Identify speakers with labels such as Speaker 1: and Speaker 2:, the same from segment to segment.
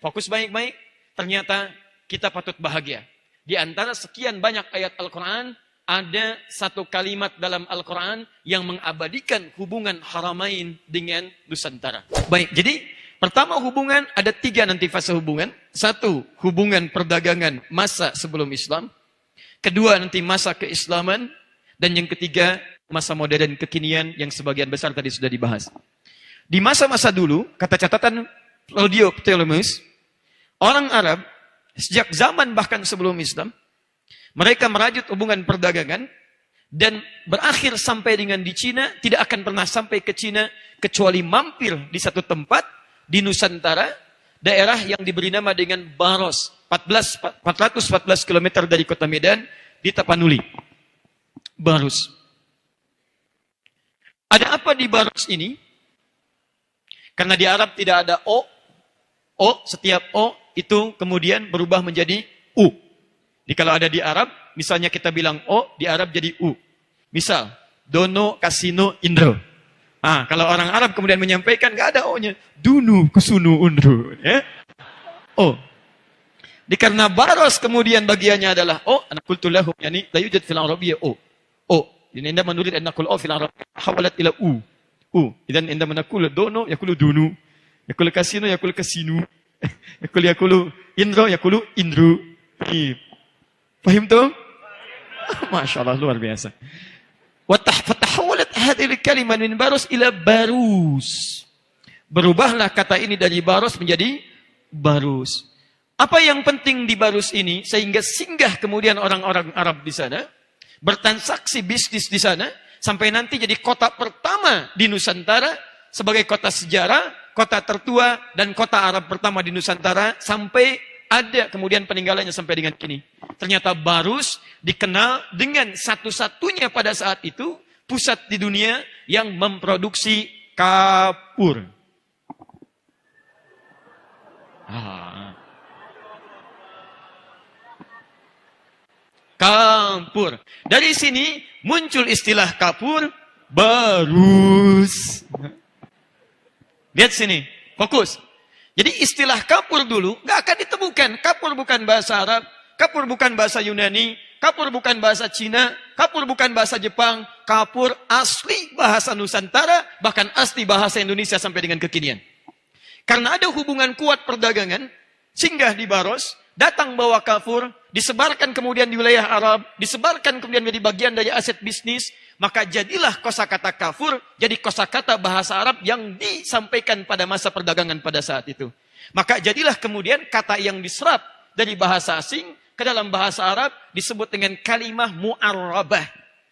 Speaker 1: fokus baik-baik, ternyata kita patut bahagia. Di antara sekian banyak ayat Al-Quran, ada satu kalimat dalam Al-Quran yang mengabadikan hubungan haramain dengan Nusantara. Baik, jadi pertama hubungan, ada 3 nanti fase hubungan. 1, hubungan perdagangan masa sebelum Islam. Kedua, nanti masa keislaman. Dan yang ketiga, masa modern kekinian yang sebagian besar tadi sudah dibahas. Di masa-masa dulu, kata catatan Claudio Ptolemus, orang Arab, sejak zaman bahkan sebelum Islam, mereka merajut hubungan perdagangan, dan berakhir sampai dengan di Cina, tidak akan pernah sampai ke Cina, kecuali mampir di satu tempat, di Nusantara, daerah yang diberi nama dengan Baros, 414 km dari kota Medan, di Tapanuli. Baros. Ada apa di Baros ini? Karena di Arab tidak ada O. O, setiap O itu kemudian berubah menjadi U. Jadi kalau ada di Arab, misalnya kita bilang O, di Arab jadi U. Misal, Dono, Kasino, Indro. Kalau orang Arab kemudian menyampaikan, nggak ada O-nya. Dunu, Kusunu, Undro. Ya? O. Karena Baros kemudian bagiannya adalah O, anak kultulahum, yani la yujad fil Arabiyya O. O. Jadi anda menulis an naqul O fil Arabiyya hawalat ila U. U. Dan anda menakul Dono, yakulu Dunu. Yakulu Kasino, yakulu Kasinu. Yakulu Indro, yakulu Indru. Fahim tuh? Masya Allah, luar biasa. Fatahawalat hadhil kalimah min Baros ila Barus. Berubahlah kata ini dari Baros menjadi Barus. Apa yang penting di Barus ini sehingga singgah kemudian orang-orang Arab di sana, bertransaksi bisnis di sana, sampai nanti jadi kota pertama di Nusantara sebagai kota sejarah, kota tertua dan kota Arab pertama di Nusantara, sampai ada kemudian peninggalannya sampai dengan kini. Ternyata Barus dikenal dengan satu-satunya pada saat itu pusat di dunia yang memproduksi kapur. Kapur. Dari sini muncul istilah kapur, Barus. Lihat sini, fokus. Jadi istilah kapur dulu nggak akan ditemukan. Kapur bukan bahasa Arab, kapur bukan bahasa Yunani, kapur bukan bahasa Cina, kapur bukan bahasa Jepang. Kapur asli bahasa Nusantara, bahkan asli bahasa Indonesia sampai dengan kekinian. Karena ada hubungan kuat perdagangan, singgah di Baros, datang bawa kapur, disebarkan kemudian di wilayah Arab, disebarkan kemudian menjadi bagian dari aset bisnis, maka jadilah kosakata kafur jadi kosakata bahasa Arab yang disampaikan pada masa perdagangan pada saat itu. Maka jadilah kemudian kata yang diserap dari bahasa asing ke dalam bahasa Arab disebut dengan kalimah mu'arrabah.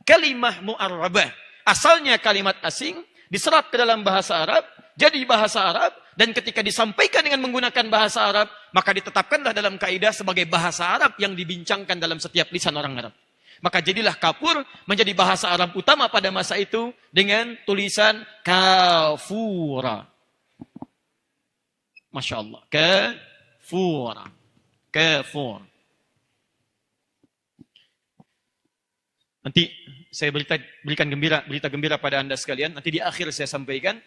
Speaker 1: Kalimah mu'arrabah. Asalnya kalimat asing diserap ke dalam bahasa Arab, jadi bahasa Arab, dan ketika disampaikan dengan menggunakan bahasa Arab, maka ditetapkanlah dalam kaidah sebagai bahasa Arab yang dibincangkan dalam setiap lisan orang Arab. Maka jadilah kapur menjadi bahasa Arab utama pada masa itu dengan tulisan kafura. Masya Allah. Kafura. Kafur. Nanti saya berikan berita gembira pada Anda sekalian. Nanti di akhir saya sampaikan.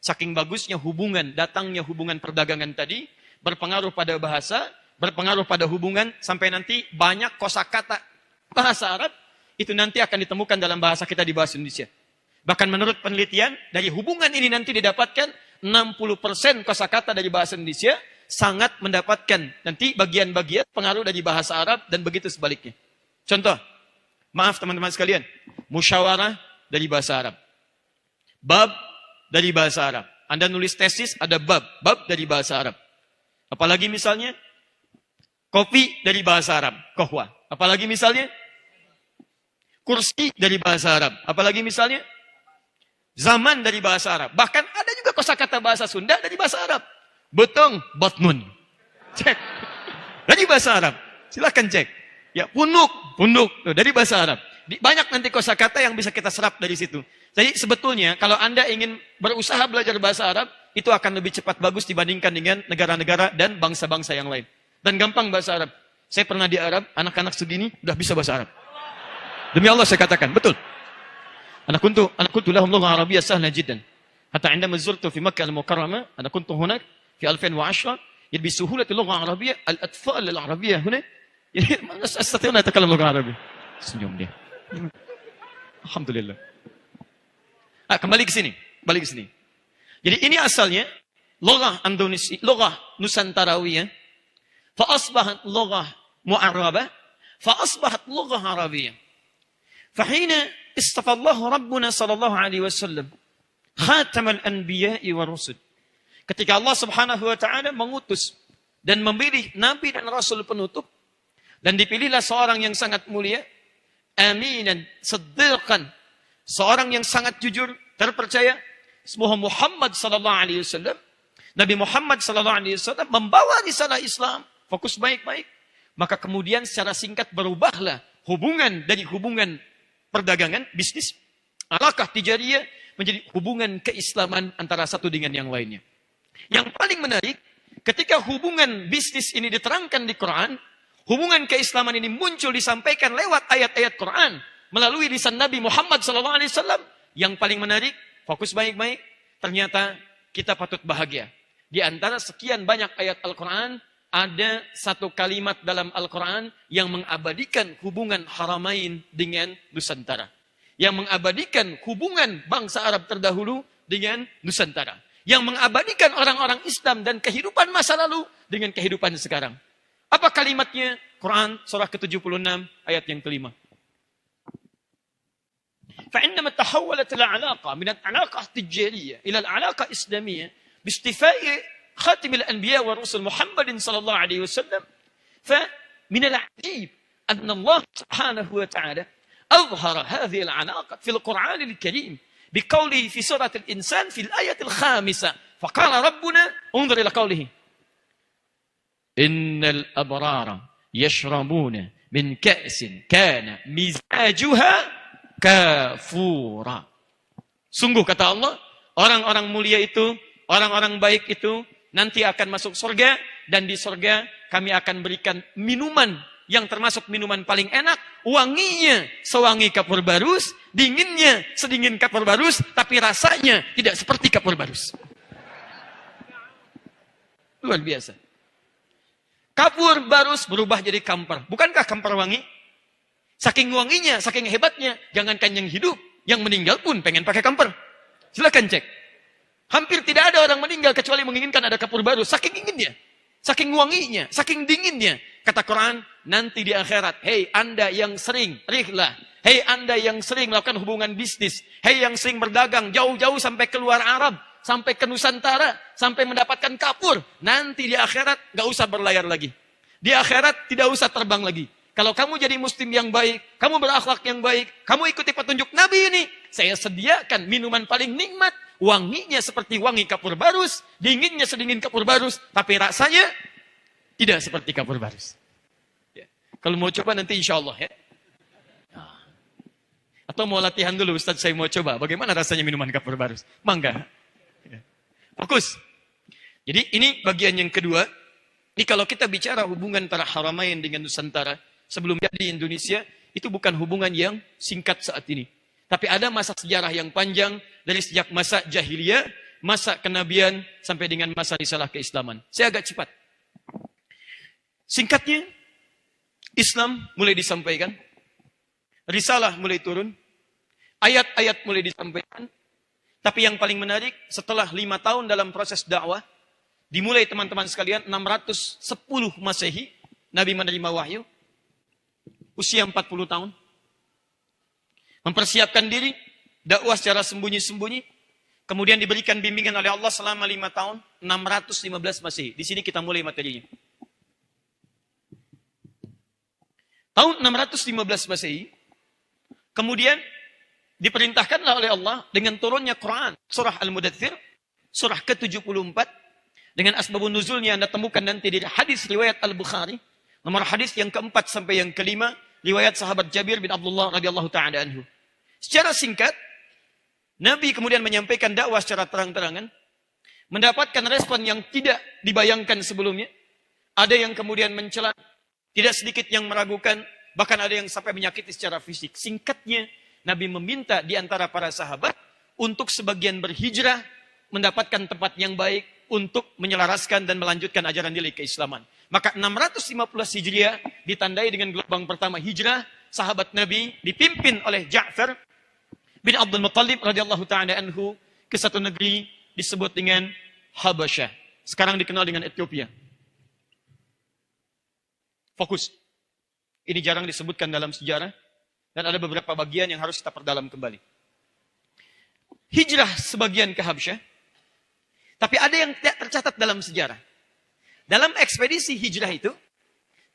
Speaker 1: Saking bagusnya hubungan, datangnya hubungan perdagangan tadi, berpengaruh pada bahasa, berpengaruh pada hubungan, sampai nanti banyak kosakata bahasa Arab, itu nanti akan ditemukan dalam bahasa kita di bahasa Indonesia. Bahkan menurut penelitian, dari hubungan ini nanti didapatkan 60% kosakata dari bahasa Indonesia, sangat mendapatkan nanti bagian-bagian pengaruh dari bahasa Arab, dan begitu sebaliknya. Contoh, maaf teman-teman sekalian, musyawarah dari bahasa Arab. Bab dari bahasa Arab. Anda nulis tesis, ada bab dari bahasa Arab. Apalagi misalnya, kopi dari bahasa Arab, kohwa. Apalagi misalnya, kursi dari bahasa Arab. Apalagi misalnya, zaman dari bahasa Arab. Bahkan ada juga kosakata bahasa Sunda dari bahasa Arab. Betong, batnun. Cek. Dari bahasa Arab. Silakan cek. Ya, punuk dari bahasa Arab. Banyak nanti kosakata yang bisa kita serap dari situ. Jadi sebetulnya kalau Anda ingin berusaha belajar bahasa Arab, itu akan lebih cepat bagus dibandingkan dengan negara-negara dan bangsa-bangsa yang lain. Dan gampang bahasa Arab. Saya pernah di Arab, anak-anak segini udah bisa bahasa Arab. Demi Allah saya katakan, betul. Anak kuntu lahum lugha arabiyyah sahla jiddan. Hatta indama zurtu fi Makkah al-Mukarramah, ana kuntu hunak fi 2010, يعني بسهولة اللغة العربية الأطفال العربية هنا يعني ما أستطيع أن أتكلم اللغة العربية. Senyum dia. Alhamdulillah. Kembali ke sini. Balik ke sini. Jadi ini asalnya lughah Indonesia, lughah Nusantarawi ya. Fa asbahat lughah mu'arrabah, fa asbahat lughah Arabiyyah. Fa hina istafa Allah Rabbuna sallallahu alaihi wasallam khatamal anbiya'i wa rusul. Ketika Allah Subhanahu wa taala mengutus dan memilih nabi dan rasul penutup, dan dipilihlah seorang yang sangat mulia, aminan, siddiqan, seorang yang sangat jujur, terpercaya, sebuah Muhammad sallallahu alaihi wasallam. Nabi Muhammad sallallahu alaihi wasallam membawa risalah Islam, fokus baik-baik. Maka kemudian secara singkat berubahlah hubungan dari hubungan perdagangan, bisnis, alaqah tijariyah menjadi hubungan keislaman antara satu dengan yang lainnya. Yang paling menarik, ketika hubungan bisnis ini diterangkan di Quran, hubungan keislaman ini muncul disampaikan lewat ayat-ayat Quran melalui lisan Nabi Muhammad SAW. Yang paling menarik, fokus baik-baik, ternyata kita patut bahagia. Di antara sekian banyak ayat Al-Quran, ada satu kalimat dalam Al-Quran yang mengabadikan hubungan haramain dengan Nusantara. Yang mengabadikan hubungan bangsa Arab terdahulu dengan Nusantara. Yang mengabadikan orang-orang Islam dan kehidupan masa lalu dengan kehidupan sekarang. Apa kalimatnya? Quran surah ke-76 ayat yang kelima. فَإِنَّمَا تَحَوَّلَتِ الْعَلَاقَةِ مِنَ الْعَلَاقَةِ التِّجَارِيَّةِ إِلَى الْعَلَاقَةِ الْإِسْلَامِيَّةِ بِاصْطِفَاءِ خاتم الأنبياء والرسل محمد صلى الله عليه وسلم. فمن العجيب أن الله سبحانه وتعالى أظهر هذه العلاقة في القرآن الكريم بقوله في سورة الإنسان في الآية الخامسة. فقال ربنا انظر إلى قوله إن الأبرار يشربون من كأس كان مزاجها كافورا. Sungguh kata Allah, orang-orang mulia itu, orang-orang baik itu nanti akan masuk surga, dan di surga kami akan berikan minuman yang termasuk minuman paling enak, wanginya sewangi kapur barus, dinginnya sedingin kapur barus, tapi rasanya tidak seperti kapur barus. Luar biasa. Kapur barus berubah jadi kamper. Bukankah kamper wangi? Saking wanginya, saking hebatnya, jangankan yang hidup, yang meninggal pun pengen pakai kamper. Silakan cek. Hampir tidak ada orang meninggal kecuali menginginkan ada kapur baru. Saking inginnya, saking wanginya, saking dinginnya. Kata Quran, nanti di akhirat, hei anda yang sering rihlah, hei anda yang sering melakukan hubungan bisnis, hei yang sering berdagang jauh-jauh sampai keluar Arab, sampai ke Nusantara, sampai mendapatkan kapur. Nanti di akhirat gak usah berlayar lagi. Di akhirat tidak usah terbang lagi. Kalau kamu jadi muslim yang baik, kamu berakhlak yang baik, kamu ikuti petunjuk Nabi ini, saya sediakan minuman paling nikmat. Wanginya seperti wangi kapur barus, dinginnya sedingin kapur barus, tapi rasanya tidak seperti kapur barus. Ya. Kalau mau coba nanti insya Allah ya. Atau mau latihan dulu Ustaz, saya mau coba. Bagaimana rasanya minuman kapur barus? Mangga. Ya. Fokus. Jadi ini bagian yang kedua. Ini kalau kita bicara hubungan para haramain dengan Nusantara, sebelumnya di Indonesia, itu bukan hubungan yang singkat saat ini. Tapi ada masa sejarah yang panjang dari sejak masa jahiliyah, masa kenabian, sampai dengan masa risalah keislaman. Saya agak cepat. Singkatnya, Islam mulai disampaikan, risalah mulai turun, ayat-ayat mulai disampaikan, tapi yang paling menarik, setelah 5 tahun dalam proses dakwah, dimulai teman-teman sekalian, 610 Masehi, Nabi menerima wahyu, usia 40 tahun. Mempersiapkan diri, dakwah secara sembunyi-sembunyi, kemudian diberikan bimbingan oleh Allah selama 5 tahun, 615 Masehi. Di sini kita mulai materinya. Tahun 615 Masehi, kemudian diperintahkanlah oleh Allah dengan turunnya Quran, surah Al-Mudaththir, surah ke-74, dengan asbabun nuzulnya Anda temukan nanti di hadis riwayat Al-Bukhari, nomor hadis yang keempat sampai yang kelima, riwayat sahabat Jabir bin Abdullah radhiyallahu ta'ala anhu. Secara singkat, Nabi kemudian menyampaikan dakwah secara terang-terangan, mendapatkan respon yang tidak dibayangkan sebelumnya. Ada yang kemudian mencela, tidak sedikit yang meragukan, bahkan ada yang sampai menyakiti secara fisik. Singkatnya, Nabi meminta di antara para sahabat untuk sebagian berhijrah, mendapatkan tempat yang baik, untuk menyelaraskan dan melanjutkan ajaran nilai keislaman. Maka 615 Hijriah ditandai dengan gelombang pertama hijrah sahabat Nabi dipimpin oleh Ja'far bin Abdul Muttalib radhiyallahu ta'ala anhu ke satu negeri disebut dengan Habasyah. Sekarang dikenal dengan Ethiopia. Fokus. Ini jarang disebutkan dalam sejarah dan ada beberapa bagian yang harus kita perdalam kembali. Hijrah sebagian ke Habasyah, tapi ada yang tidak tercatat dalam sejarah. Dalam ekspedisi hijrah itu,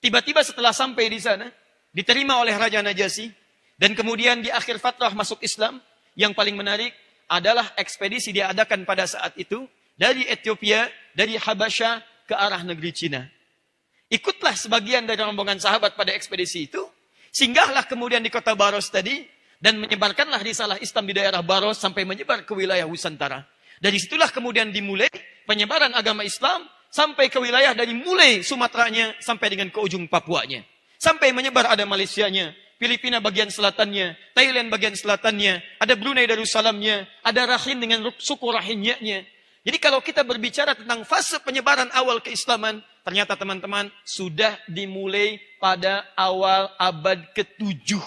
Speaker 1: tiba-tiba setelah sampai di sana, diterima oleh Raja Najasyi, dan kemudian di akhir fatrah masuk Islam, yang paling menarik adalah ekspedisi diadakan pada saat itu, dari Ethiopia, dari Habasyah ke arah negeri Cina. Ikutlah sebagian dari rombongan sahabat pada ekspedisi itu, singgahlah kemudian di kota Baros tadi, dan menyebarkanlah risalah Islam di daerah Baros sampai menyebar ke wilayah Nusantara. Dari situlah kemudian dimulai penyebaran agama Islam sampai ke wilayah dari mulai Sumateranya sampai dengan ke ujung Papuanya. Sampai menyebar ada Malaysianya, Filipina bagian selatannya, Thailand bagian selatannya, ada Brunei Darussalamnya, ada Rakhine dengan suku Rakhine-nya. Jadi kalau kita berbicara tentang fase penyebaran awal keislaman, ternyata teman-teman sudah dimulai pada awal abad ke-7.